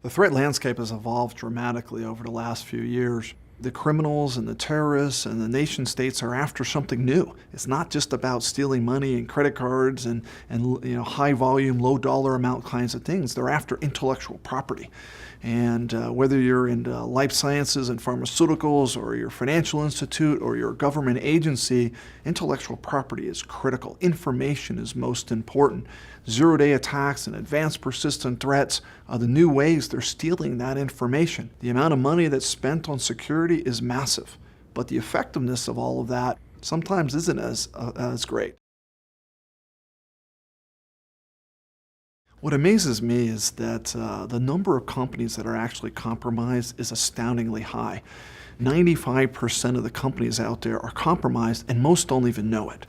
The threat landscape has evolved dramatically over the last few years. The criminals and the terrorists and the nation states are after something new. It's not just about stealing money and credit cards and high volume, low dollar amount kinds of things. They're after intellectual property. And whether you're in life sciences and pharmaceuticals or your financial institute or your government agency, intellectual property is critical. Information is most important. Zero-day attacks and advanced persistent threats are the new ways they're stealing that information. The amount of money that's spent on security is massive, but the effectiveness of all of that sometimes isn't as great. What amazes me is that the number of companies that are actually compromised is astoundingly high. 95% of the companies out there are compromised, and most don't even know it.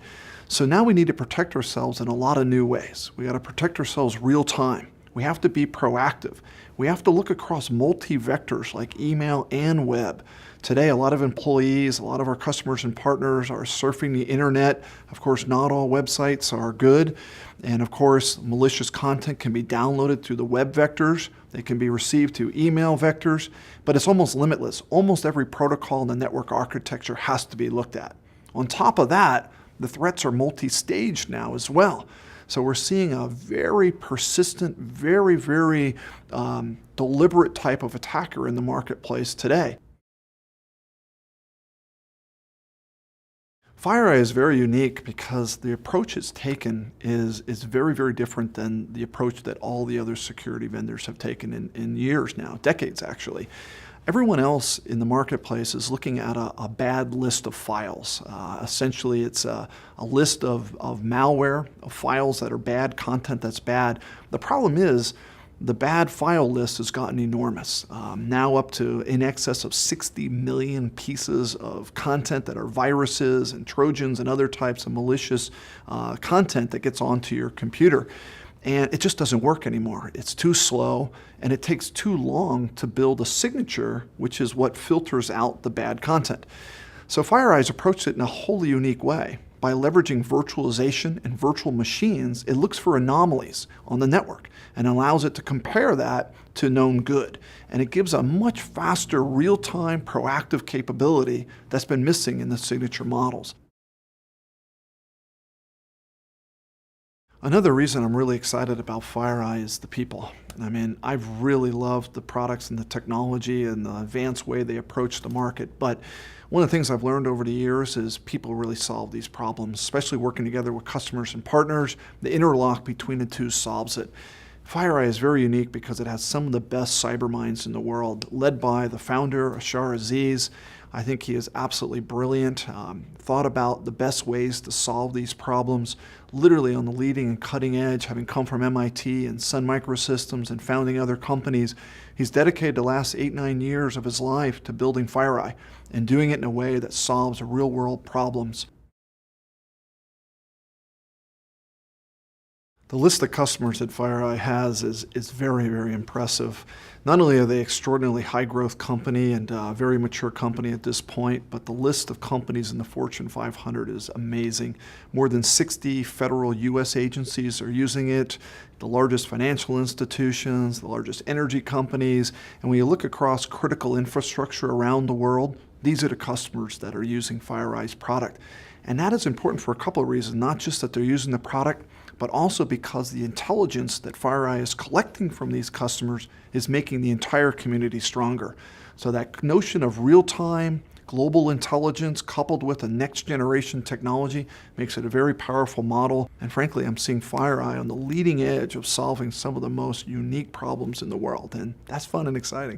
So now we need to protect ourselves in a lot of new ways. We got to protect ourselves real time. We have to be proactive. We have to look across multi-vectors like email and web. Today, a lot of employees, a lot of our customers and partners are surfing the internet. Of course, not all websites are good. And of course, malicious content can be downloaded through the web vectors. They can be received through email vectors, but it's almost limitless. Almost every protocol in the network architecture has to be looked at. On top of that, the threats are multi-staged now as well. So we're seeing a very persistent, very deliberate type of attacker in the marketplace today. FireEye is very unique because the approach it's taken is very different than the approach that all the other security vendors have taken in years now, decades actually. Everyone else in the marketplace is looking at a bad list of files. Essentially, it's a list of malware, of files that are bad, content that's bad. The problem is the bad file list has gotten enormous, now up to in excess of 60 million pieces of content that are viruses and Trojans and other types of malicious content that gets onto your computer. And it just doesn't work anymore. It's too slow, and it takes too long to build a signature, which is what filters out the bad content. So FireEye's approached it in a wholly unique way. By leveraging virtualization and virtual machines, it looks for anomalies on the network and allows it to compare that to known good. And it gives a much faster, real-time, proactive capability that's been missing in the signature models. Another reason I'm really excited about FireEye is the people. I mean, I've really loved the products and the technology and the advanced way they approach the market, but one of the things I've learned over the years is people really solve these problems, especially working together with customers and partners. The interlock between the two solves it. FireEye is very unique because it has some of the best cyber minds in the world, led by the founder, Ashar Aziz. I think he is absolutely brilliant, thought about the best ways to solve these problems, literally on the leading and cutting edge, having come from MIT and Sun Microsystems and founding other companies. He's dedicated the last 8-9 years of his life to building FireEye and doing it in a way that solves real-world problems. The list of customers that FireEye has is very impressive. Not only are they extraordinarily high growth company and a very mature company at this point, but the list of companies in the Fortune 500 is amazing. More than 60 federal US agencies are using it, the largest financial institutions, the largest energy companies, and when you look across critical infrastructure around the world, these are the customers that are using FireEye's product. And that is important for a couple of reasons, not just that they're using the product, but also because the intelligence that FireEye is collecting from these customers is making the entire community stronger. So that notion of real-time global intelligence coupled with a next-generation technology makes it a very powerful model. And frankly, I'm seeing FireEye on the leading edge of solving some of the most unique problems in the world, and that's fun and exciting.